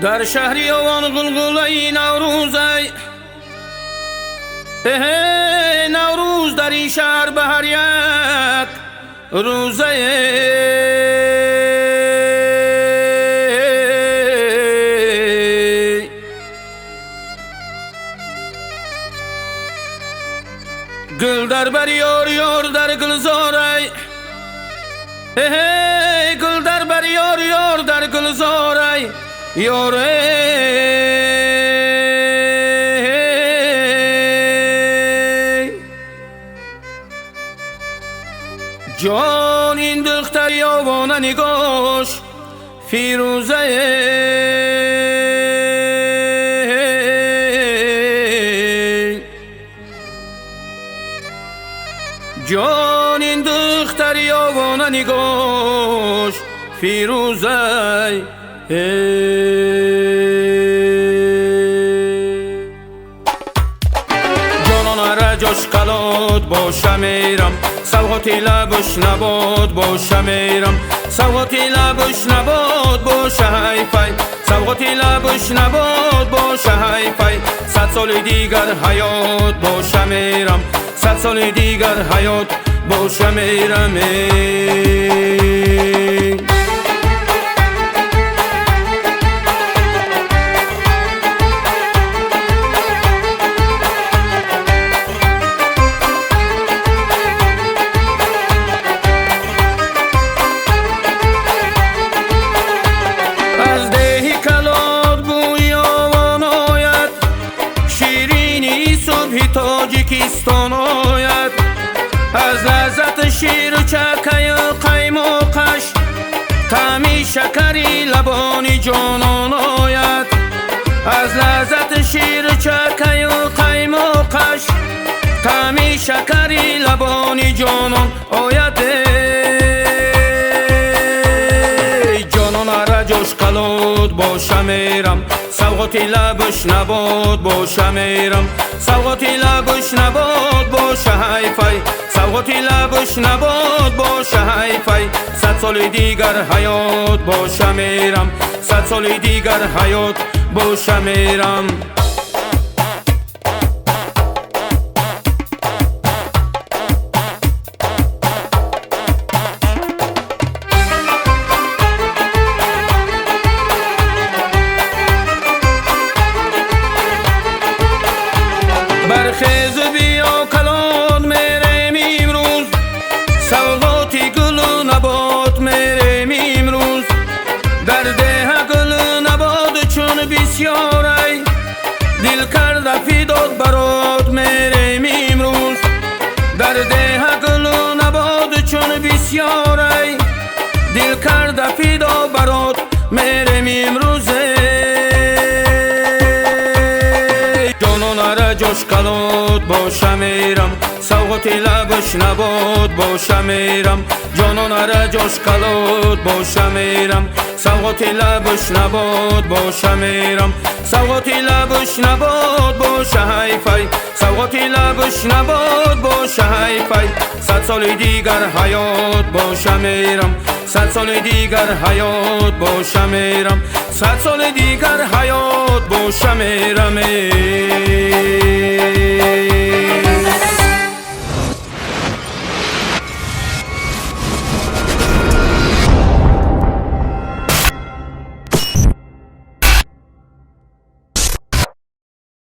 در شهری آوان غلغله نوروزی نوروز در این شهر به هر یک روزه گل در بر یار یار در گلزاره گل در بر یار یار در گلزاره یاره جان این دختر یاوانه نگاش فیروزه جان این دختر یاوانه نگاش فیروزه جانان رجاش قلاد باشم میرم سوغاتی لبش نباد باشه میرم سوغاتی لبش نباد باشه حیفی سوغاتی لبش نباد باشه حیفی 100 سال دیگر حیات باشه میرم 100 سال دیگر حیات باشه میرم تاجیکستان آید از لذت شیر و چکه قیماقش طعمی شکری لبانی جانان آید از لذت شیر و چکه قیماقش طعمی شکری لبانی جانان آید جانان رجاش قلاد باشه میرم سوغاتی لبش نباد باشه میرم سوغاتی لبش نباد باشه حیفی سوغاتی لبش نباد باشه حیفی 100 سال دیگر حیات باشه میرم 100 سال دیگر حیات باشه میرم برخیز بیا کلان میریم امروز سوغاتی گل و نبات میریم امروز در ده گل و نبات چون بسیاری دل کرده فیداد برات میریم امروز در ده گل و نبات چون بسیاری دل کرده فیداد برات میریم امروز جاش قلاد باشه میرم سوغاتی لبش نباد باشه میرم جانان رجاش قلاد باشه میرم سوغاتی لبش نباد باشه میرم سوغاتی لبش نباد باشه حیفی سوغاتی لبش نباد باشه حیفی 100 سال دیگر حیات باشه میرم 100 سال دیگر حیات باشه میرم 100 سال دیگر حیات باشه میرم